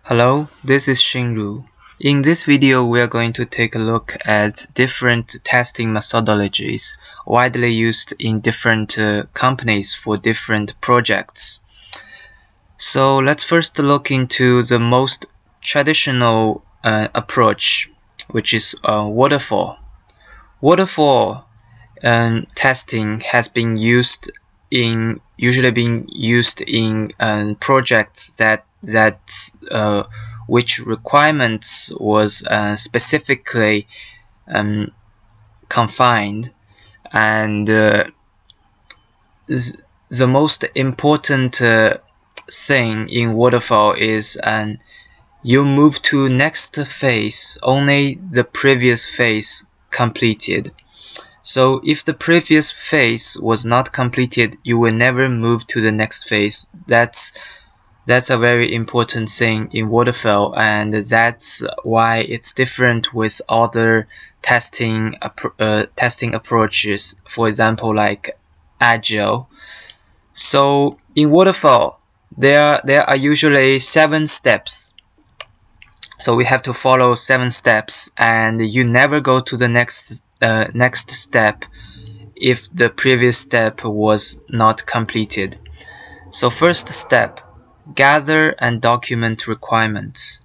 Hello, this is Xinru. In this video, we are going to take a look at different testing methodologies widely used in different companies for different projects. So let's first look into the most traditional approach, which is Waterfall. Waterfall testing has been usually being used in projects that which requirements was specifically confined, and the most important thing in Waterfall is you move to next phase only the previous phase completed. So if the previous phase was not completed, you will never move to the next phase. That's a very important thing in Waterfall, and that's why it's different with other testing approaches, for example like Agile. So in Waterfall there are usually 7 steps. So we have to follow 7 steps, and you never go to the next step if the previous step was not completed. So first step, gather and document requirements.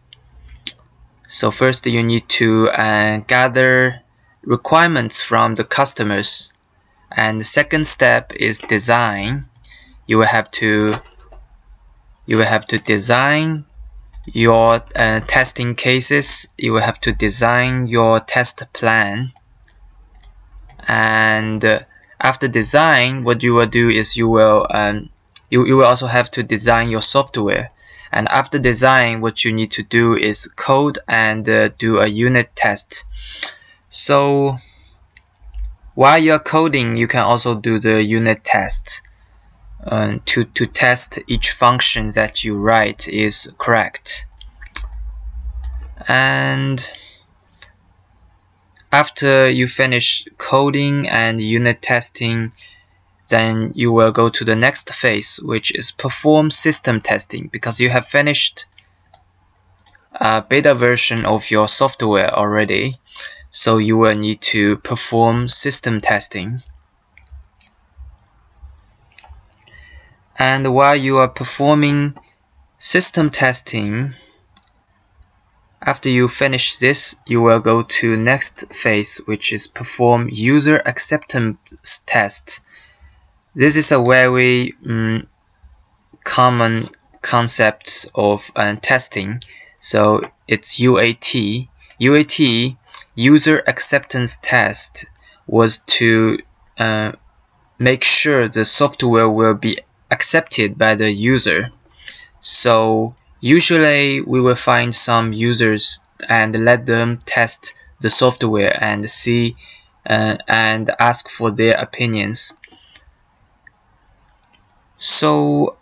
So first you need to gather requirements from the customers, and the second step is design. You will have to design your testing cases. You will have to design your test plan, and after design, what you will do is you will also have to design your software. And after design, what you need to do is code and do a unit test. So while you're coding, you can also do the unit test to test each function that you write is correct. And after you finish coding and unit testing, then you will go to the next phase, which is perform system testing, because you have finished a beta version of your software already. So you will need to perform system testing. And while you are performing system testing, after you finish this, you will go to next phase, which is perform user acceptance test. This is a very common concept of testing. So it's UAT. UAT, user acceptance test, was to make sure the software will be accepted by the user. So usually we will find some users and let them test the software and see and ask for their opinions. So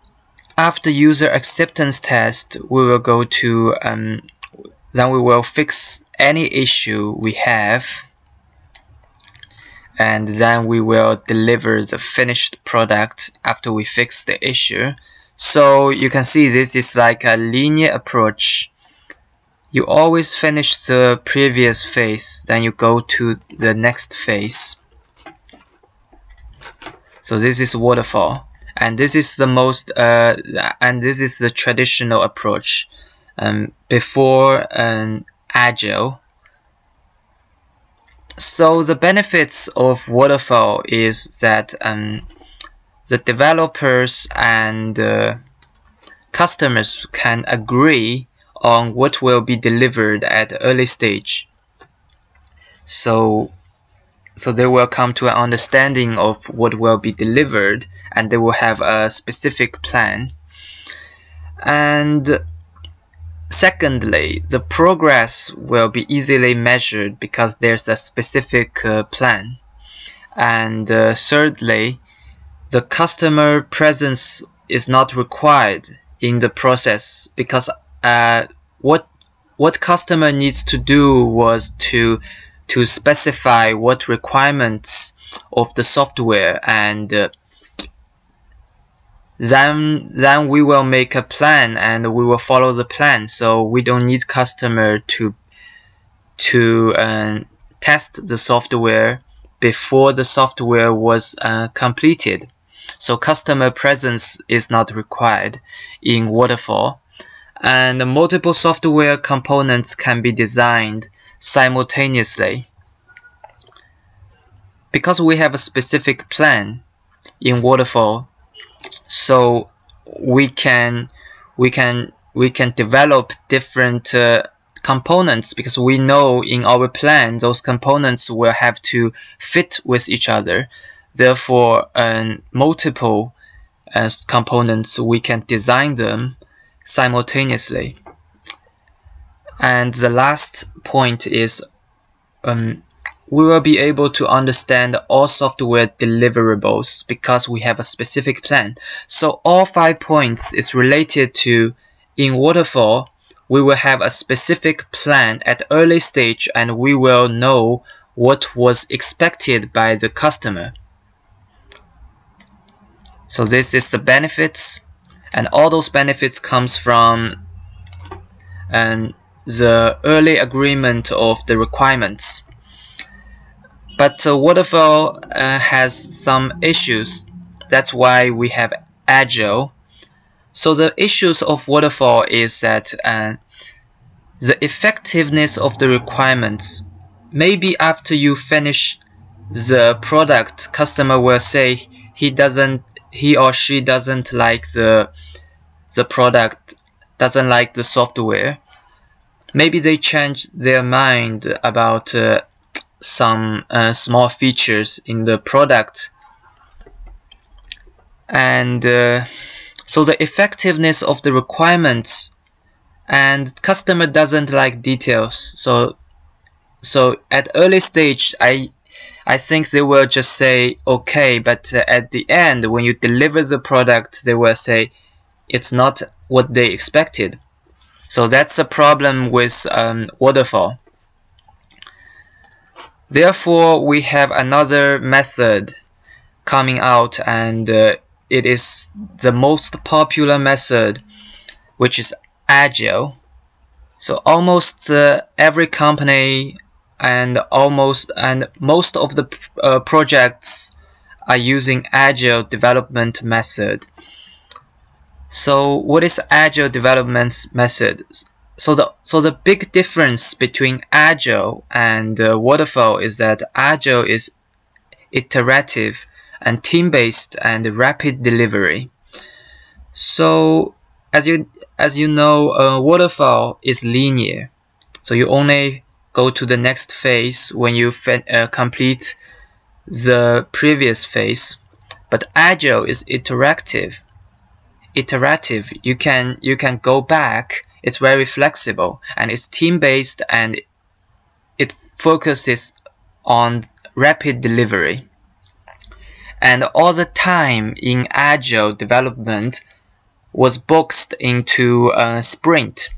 after user acceptance test, we will go to then we will fix any issue we have, and then we will deliver the finished product after we fix the issue. So you can see this is like a linear approach. You always finish the previous phase, then you go to the next phase. So this is Waterfall, and this is the most this is the traditional approach before Agile. So the benefits of Waterfall is that the developers and customers can agree on what will be delivered at the early stage. So they will come to an understanding of what will be delivered, and they will have a specific plan. And secondly, the progress will be easily measured because there's a specific plan. And thirdly, the customer presence is not required in the process, because what customer needs to do was to specify what requirements of the software, and then we will make a plan and we will follow the plan. So we don't need customer to test the software before the software was completed. So customer presence is not required in Waterfall. And multiple software components can be designed simultaneously. Because we have a specific plan in Waterfall, so we can develop different components, because we know in our plan those components will have to fit with each other. Therefore, multiple components, we can design them simultaneously. And the last point is we will be able to understand all software deliverables because we have a specific plan. So all 5 points is related to, in Waterfall, we will have a specific plan at early stage and we will know what was expected by the customer. So this is the benefits, and all those benefits comes from the early agreement of the requirements. But Waterfall has some issues. That's why we have Agile. So the issues of Waterfall is that the effectiveness of the requirements, maybe after you finish the product, customer will say he or she doesn't like the product, doesn't like the software. Maybe they change their mind about some small features in the product, and so the effectiveness of the requirements, and customer doesn't like details. So at early stage, I think they will just say okay, but at the end when you deliver the product, they will say it's not what they expected. So that's a problem with Waterfall. Therefore, we have another method coming out, and it is the most popular method, which is Agile. So almost every company and most of the projects are using Agile Development method. So what is Agile Development method? So the big difference between Agile and Waterfall is that Agile is iterative and team-based and rapid delivery. So as you know, Waterfall is linear. So you only go to the next phase when you complete the previous phase. But Agile is iterative. You can go back. It's very flexible, and it's team-based, and it focuses on rapid delivery. And all the time in Agile development was boxed into a sprint.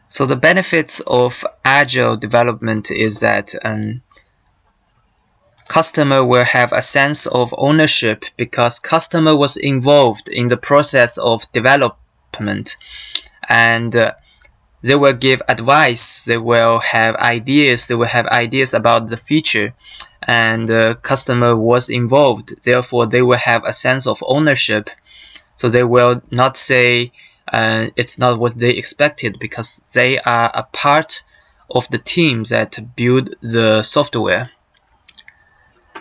So the benefits of Agile development is that customer will have a sense of ownership because customer was involved in the process of development, and they will give advice, they will have ideas about the feature, and customer was involved. Therefore, they will have a sense of ownership. So they will not say it's not what they expected, because they are a part of the team that build the software.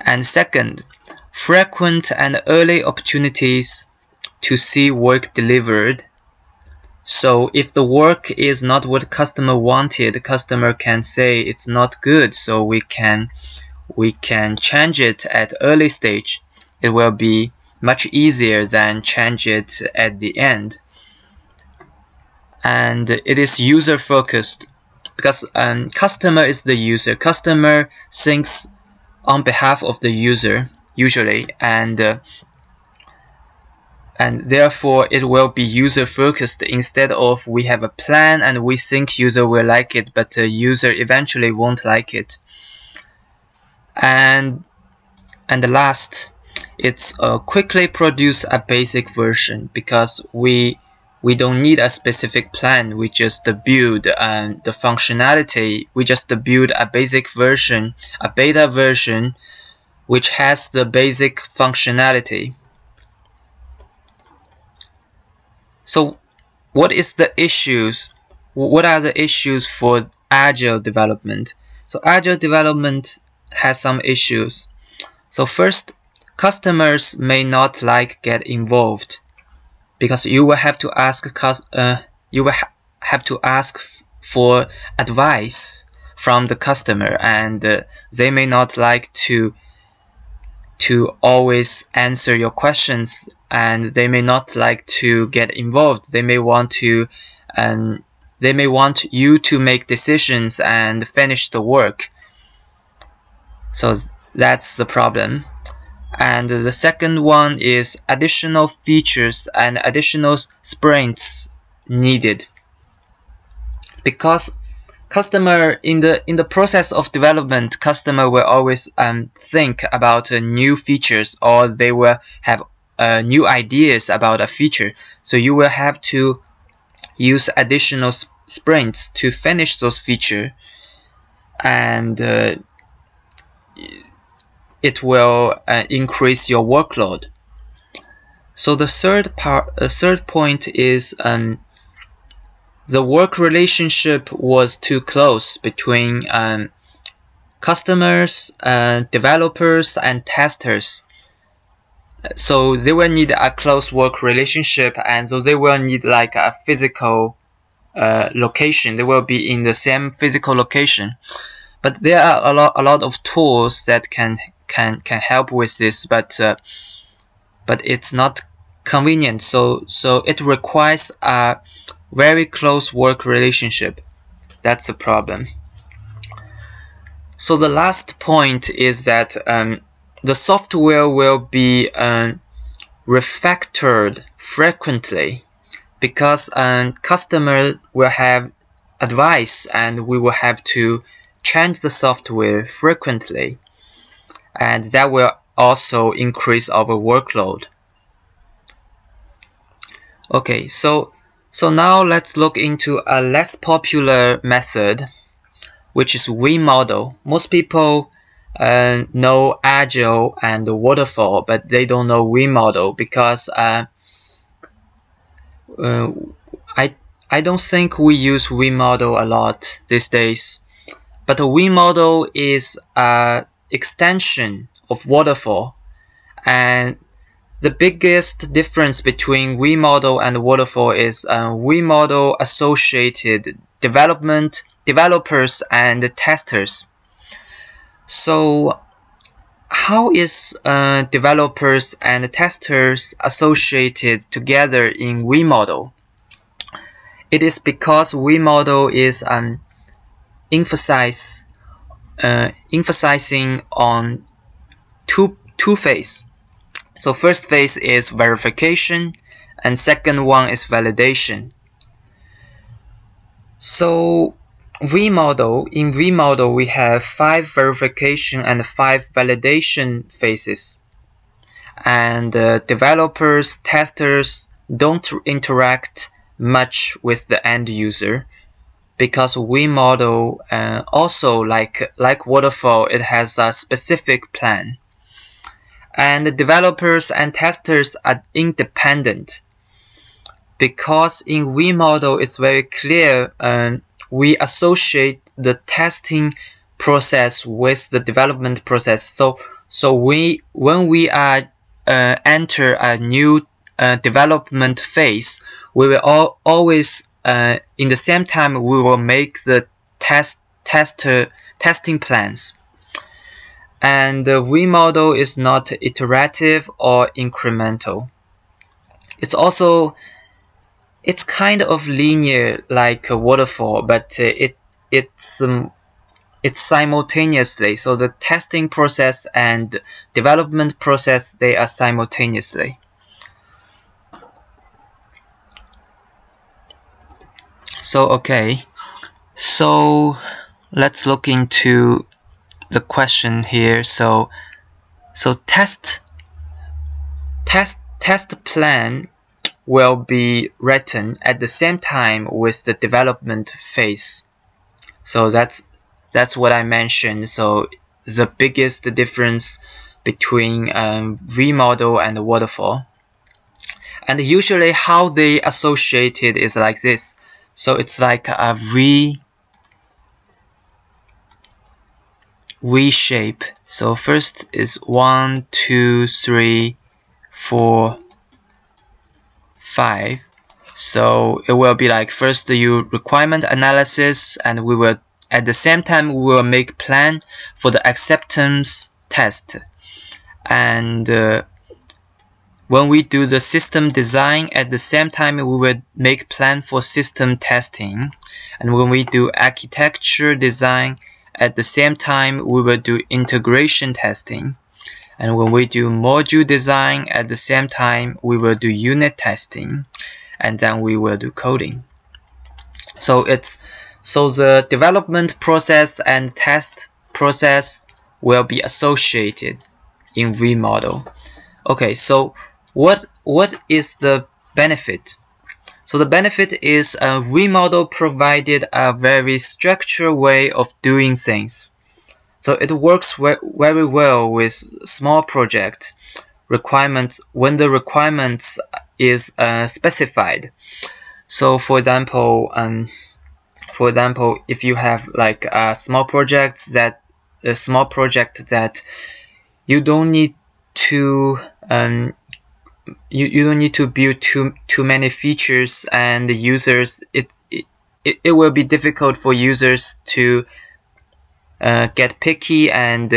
And second, frequent and early opportunities to see work delivered. So if the work is not what customer wanted, the customer can say it's not good, so we can change it at early stage. It will be much easier than change it at the end. And it is user focused because customer is the user. Customer thinks on behalf of the user usually, and therefore it will be user focused instead of we have a plan and we think user will like it, but the user eventually won't like it. And last, it's quickly produce a basic version, because we don't need a specific plan. We just build the functionality. We just build a basic version, a beta version, which has the basic functionality. So what is the issues? What are the issues for Agile development? So Agile development has some issues. So first, customers may not get involved, because you will have to ask for advice from the customer, and they may not like to always answer your questions, and they may not like to get involved. They may want you to make decisions and finish the work. So that's the problem. And the second one is additional features and additional sprints needed, because customer in the process of development, customer will always think about new features, or they will have new ideas about a feature. So you will have to use additional sprints to finish those features, and it will increase your workload. So the third point is the work relationship was too close between customers, developers, and testers. So they will need a close work relationship, and so they will need a physical location. They will be in the same physical location. But there are a lot of tools that can help with this, but it's not convenient. So it requires a very close work relationship. That's a problem. So the last point is that the software will be refactored frequently, because customer will have advice, and we will have to change the software frequently, and that will also increase our workload. Okay, so now let's look into a less popular method, which is Remodel. Most people know Agile and Waterfall, but they don't know Remodel, because I don't think we use Remodel a lot these days. But Remodel is an extension of Waterfall, and the biggest difference between Remodel and Waterfall is Remodel associated developers and testers. So how is developers and testers associated together in Remodel? It is because Remodel is emphasizing on two phases. So first phase is verification, and second one is validation. So in Remodel we have 5 verification and 5 validation phases, and developers, testers don't interact much with the end user, because Remodel also like Waterfall, it has a specific plan, and the developers and testers are independent, because in Remodel it's very clear we associate the testing process with the development process. So when we enter a new development phase, we will always in the same time we will make the testing plans. And the Remodel is not iterative or incremental. It's kind of linear like a Waterfall, but it's simultaneously. So the testing process and development process, they are simultaneously. So okay, so let's look into the question here. So test test plan will be written at the same time with the development phase. So that's what I mentioned. So the biggest difference between Remodel and Waterfall. And usually how they associated is like this. So it's like a V shape. So first is 1, 2, 3, 4, 5. So it will be like first you requirement analysis, and we will at the same time we will make plan for the acceptance test. And when we do the system design, at the same time we will make plan for system testing. And when we do architecture design, at the same time we will do integration testing. And when we do module design, at the same time we will do unit testing, and then we will do coding. So the development process and test process will be associated in Remodel. Okay, so what is the benefit? So the benefit is Remodel provided a very structured way of doing things. So it works very well with small project requirements when the requirements is specified. So for example, if you have like a small project that you don't need to you don't need to build too many features, and the users it will be difficult for users to get picky and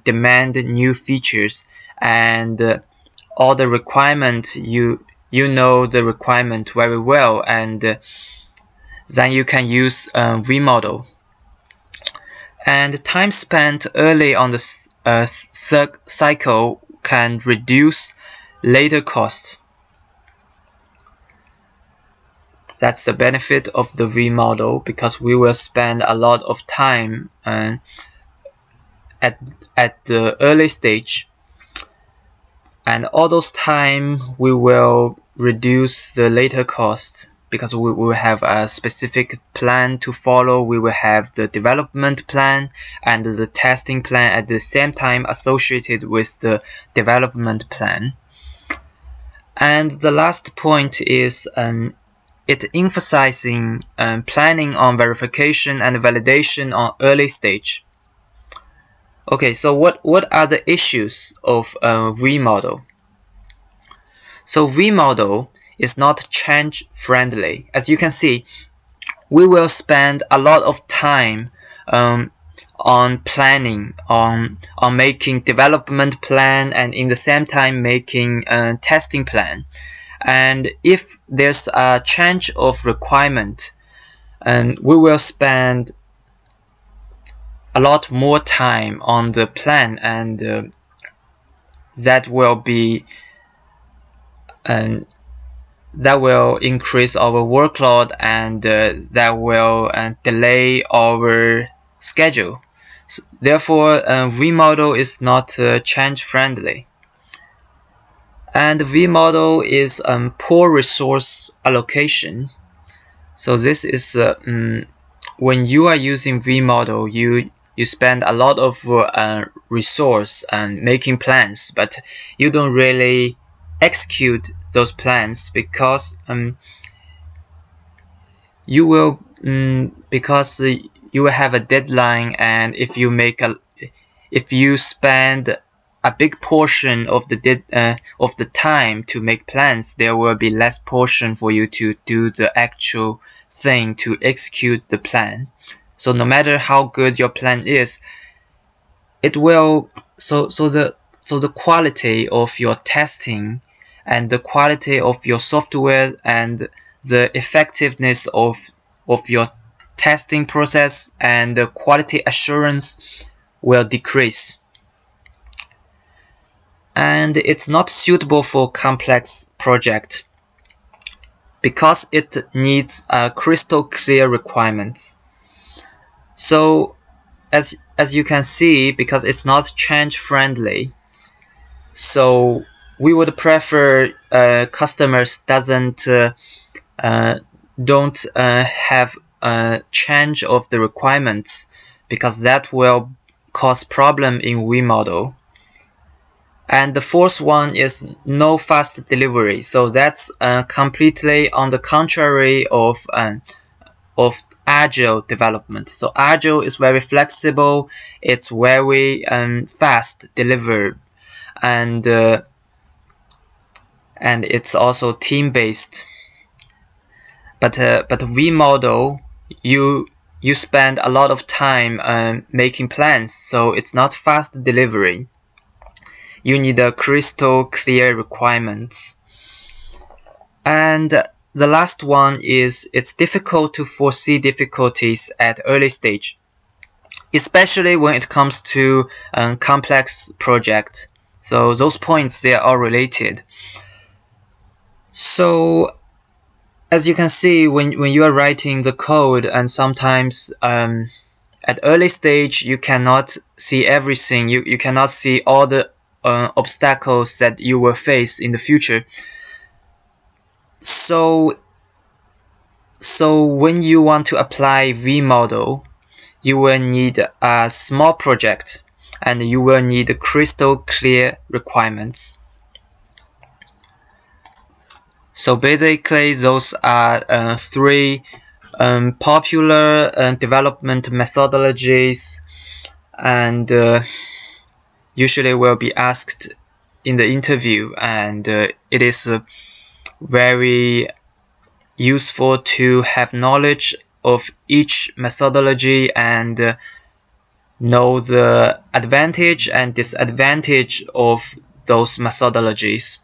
demand new features, and all the requirements you know the requirement very well, and then you can use Remodel. And time spent early on the cycle can reduce later costs. That's the benefit of the Remodel, because we will spend a lot of time at the early stage, and all those time we will reduce the later costs, because we will have a specific plan to follow. We will have the development plan and the testing plan at the same time associated with the development plan. And the last point is it emphasizing planning on verification and validation on early stage. Okay, so what are the issues of Remodel? So Remodel is not change friendly. As you can see, we will spend a lot of time on planning, on making development plan, and in the same time making testing plan. And if there's a change of requirement, and we will spend a lot more time on the plan, and that will increase our workload, and that will delay our schedule. So therefore, Remodel is not change friendly. And Remodel is poor resource allocation. So this is when you are using Remodel, you spend a lot of resource and making plans, but you don't really execute those plans, because you will have a deadline, and if you spend a big portion of the time to make plans, there will be less portion for you to do the actual thing to execute the plan. So no matter how good your plan is, it will so the quality of your testing and the quality of your software and the effectiveness of your testing process and the quality assurance will decrease. And it's not suitable for complex project because it needs crystal clear requirements. So as you can see, because it's not change friendly, so we would prefer customers don't have a change of the requirements, because that will cause problem in Remodel. And the fourth one is no fast delivery. So that's completely on the contrary of Agile development. So Agile is very flexible. It's very fast delivered, and it's also team-based. But Remodel, you spend a lot of time making plans, so it's not fast delivery. You need a crystal clear requirements. And the last one is it's difficult to foresee difficulties at early stage, especially when it comes to complex projects. So those points, they are all related. So as you can see, when you are writing the code, and sometimes at early stage you cannot see everything. You cannot see all the obstacles that you will face in the future. So when you want to apply Remodel, you will need a small project, and you will need crystal clear requirements. So basically, those are three popular development methodologies, and usually will be asked in the interview, and it is very useful to have knowledge of each methodology and know the advantage and disadvantage of those methodologies.